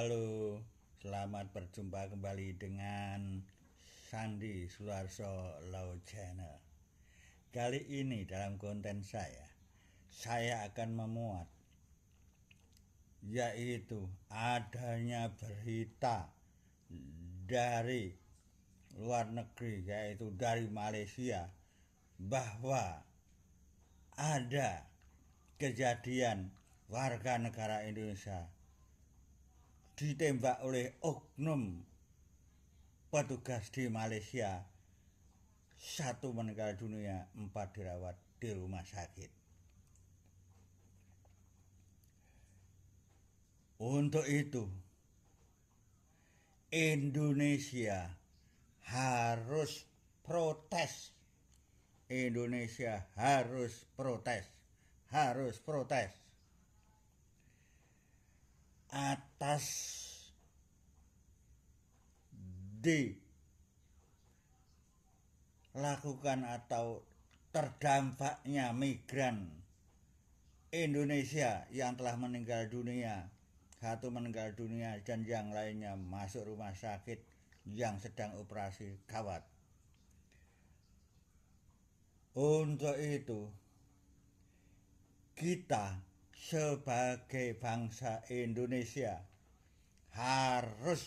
Halo, selamat berjumpa kembali dengan Sandi Sularso Law Channel. Kali ini dalam konten saya akan memuat yaitu adanya berita dari luar negeri, yaitu dari Malaysia, bahwa ada kejadian warga negara Indonesia ditembak oleh oknum petugas di Malaysia. 1 meninggal dunia, 4 dirawat di rumah sakit. Untuk itu, Indonesia harus protes. Indonesia harus protes. Harus protes atas dilakukan atau terdampaknya migran Indonesia yang telah meninggal dunia. 1 meninggal dunia dan yang lainnya masuk rumah sakit yang sedang operasi gawat. Untuk itu, kita sebagai bangsa Indonesia harus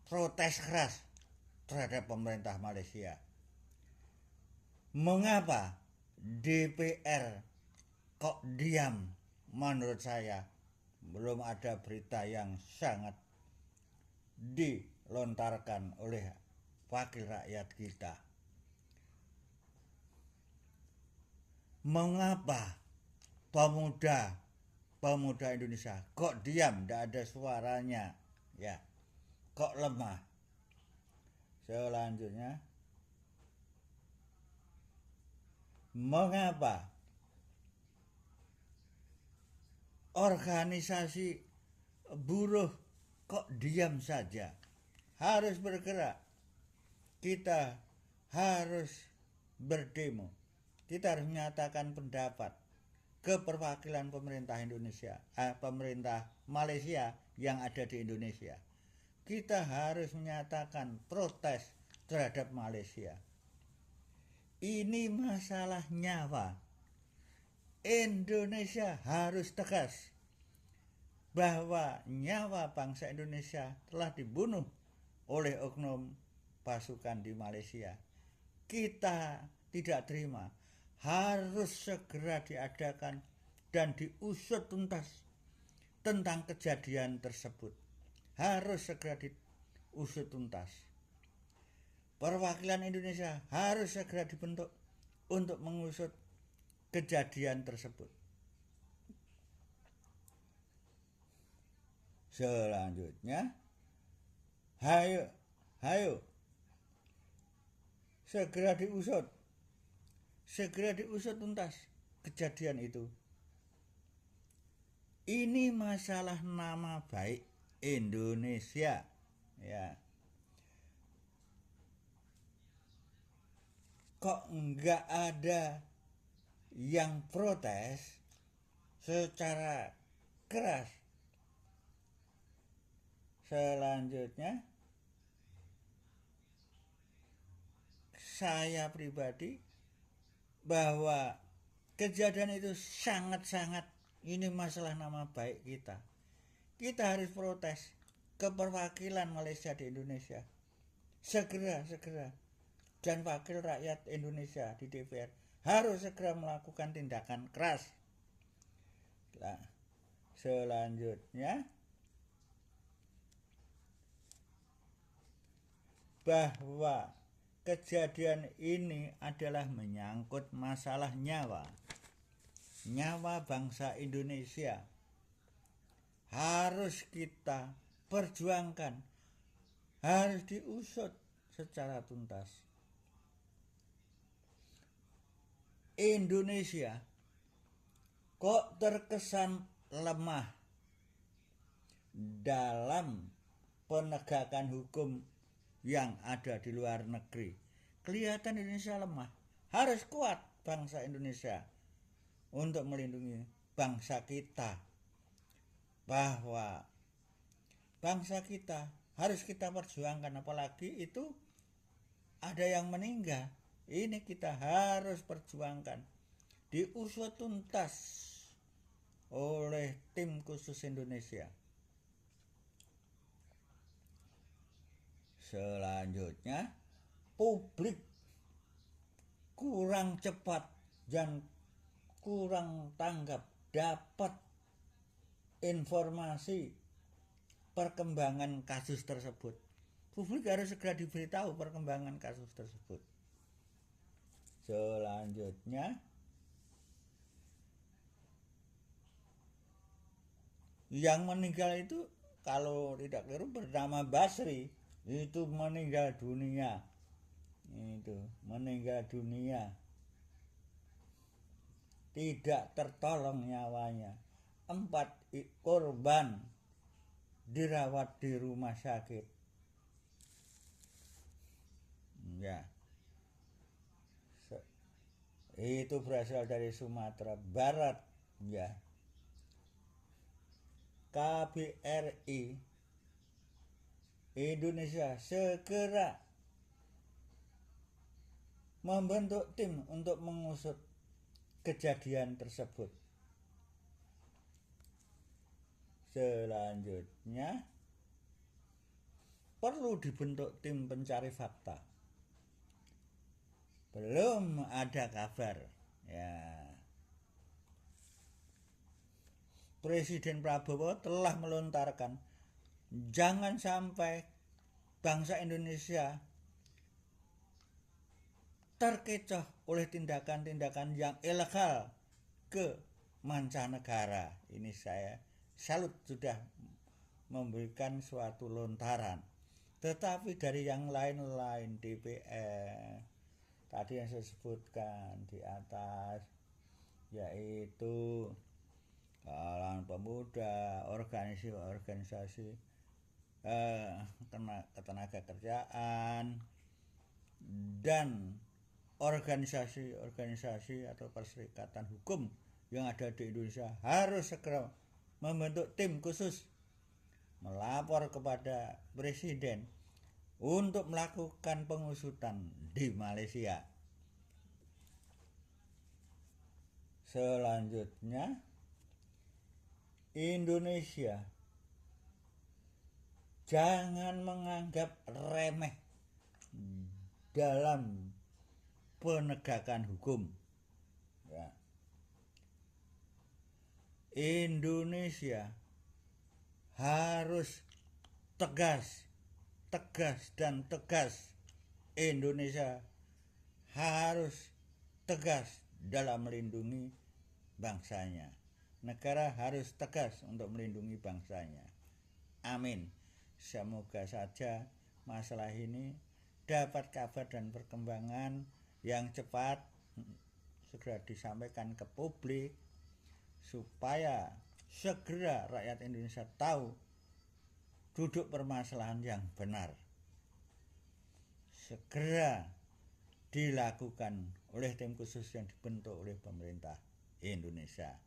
protes keras terhadap pemerintah Malaysia. Mengapa DPR kok diam? Menurut saya belum ada berita yang sangat dilontarkan oleh wakil rakyat kita. Mengapa pemuda Indonesia kok diam, tidak ada suaranya, ya, kok lemah? Selanjutnya, mengapa organisasi buruh kok diam saja? Harus bergerak. Kita harus berdemo. Kita harus menyatakan pendapat ke perwakilan pemerintah Indonesia, pemerintah Malaysia yang ada di Indonesia. Kita harus menyatakan protes terhadap Malaysia. Ini masalah nyawa. Indonesia harus tegas bahwa nyawa bangsa Indonesia telah dibunuh oleh oknum pasukan di Malaysia. Kita tidak terima. Harus segera diadakan dan diusut tuntas tentang kejadian tersebut. Harus segera diusut tuntas. Perwakilan Indonesia harus segera dibentuk untuk mengusut kejadian tersebut. Selanjutnya, hayo segera diusut tuntas kejadian itu. Ini masalah nama baik Indonesia, ya. Kok enggak ada yang protes secara keras? Selanjutnya, saya pribadi bahwa kejadian itu sangat-sangat, ini masalah nama baik kita. Kita harus protes ke perwakilan Malaysia di Indonesia. Segera. Dan wakil rakyat Indonesia di DPR harus segera melakukan tindakan keras. Nah, selanjutnya, bahwa kejadian ini adalah menyangkut masalah nyawa bangsa Indonesia. Harus kita perjuangkan, harus diusut secara tuntas. Indonesia kok terkesan lemah dalam penegakan hukum yang ada di luar negeri. Kelihatan Indonesia lemah. Harus kuat bangsa Indonesia untuk melindungi bangsa kita, bahwa bangsa kita harus kita perjuangkan, apalagi itu ada yang meninggal. Ini kita harus perjuangkan, diusut tuntas oleh tim khusus Indonesia. Selanjutnya, publik kurang cepat dan kurang tanggap dapat informasi perkembangan kasus tersebut. Publik harus segera diberitahu perkembangan kasus tersebut. Selanjutnya, yang meninggal itu kalau tidak keliru bernama Basri, itu meninggal dunia. Itu meninggal dunia. Tidak tertolong nyawanya. 4 korban dirawat di rumah sakit. Ya. Itu berasal dari Sumatera Barat, ya. KBRI Indonesia segera membentuk tim untuk mengusut kejadian tersebut. Selanjutnya, perlu dibentuk tim pencari fakta. Belum ada kabar, ya. Presiden Prabowo telah melontarkan, jangan sampai bangsa Indonesia terkecoh oleh tindakan-tindakan yang ilegal ke mancanegara. Ini saya salut sudah memberikan suatu lontaran. Tetapi dari yang lain-lain, DPR, tadi yang saya sebutkan di atas, yaitu kalangan pemuda, organisasi ketenaga kerjaan, dan organisasi atau perserikatan hukum yang ada di Indonesia harus segera membentuk tim khusus melapor kepada Presiden untuk melakukan pengusutan di Malaysia. Selanjutnya, Indonesia jangan menganggap remeh dalam penegakan hukum, ya. Indonesia harus tegas dan tegas. Indonesia harus tegas dalam melindungi bangsanya. Negara harus tegas untuk melindungi bangsanya. Amin. Semoga saja masalah ini dapat kabar dan perkembangan yang cepat segera disampaikan ke publik, supaya segera rakyat Indonesia tahu duduk permasalahan yang benar. Segera dilakukan oleh tim khusus yang dibentuk oleh pemerintah Indonesia.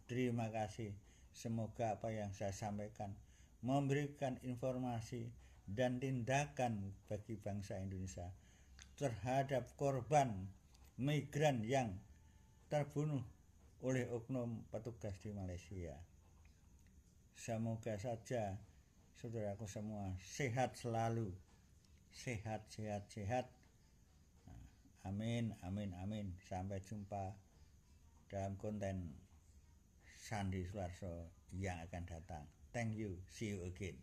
Terima kasih. Semoga apa yang saya sampaikan memberikan informasi dan tindakan bagi bangsa Indonesia terhadap korban migran yang terbunuh oleh oknum petugas di Malaysia. Semoga saja saudaraku semua sehat selalu, sehat. Amin. Sampai jumpa dalam konten Sandi Suarso yang akan datang. Thank you. See you again.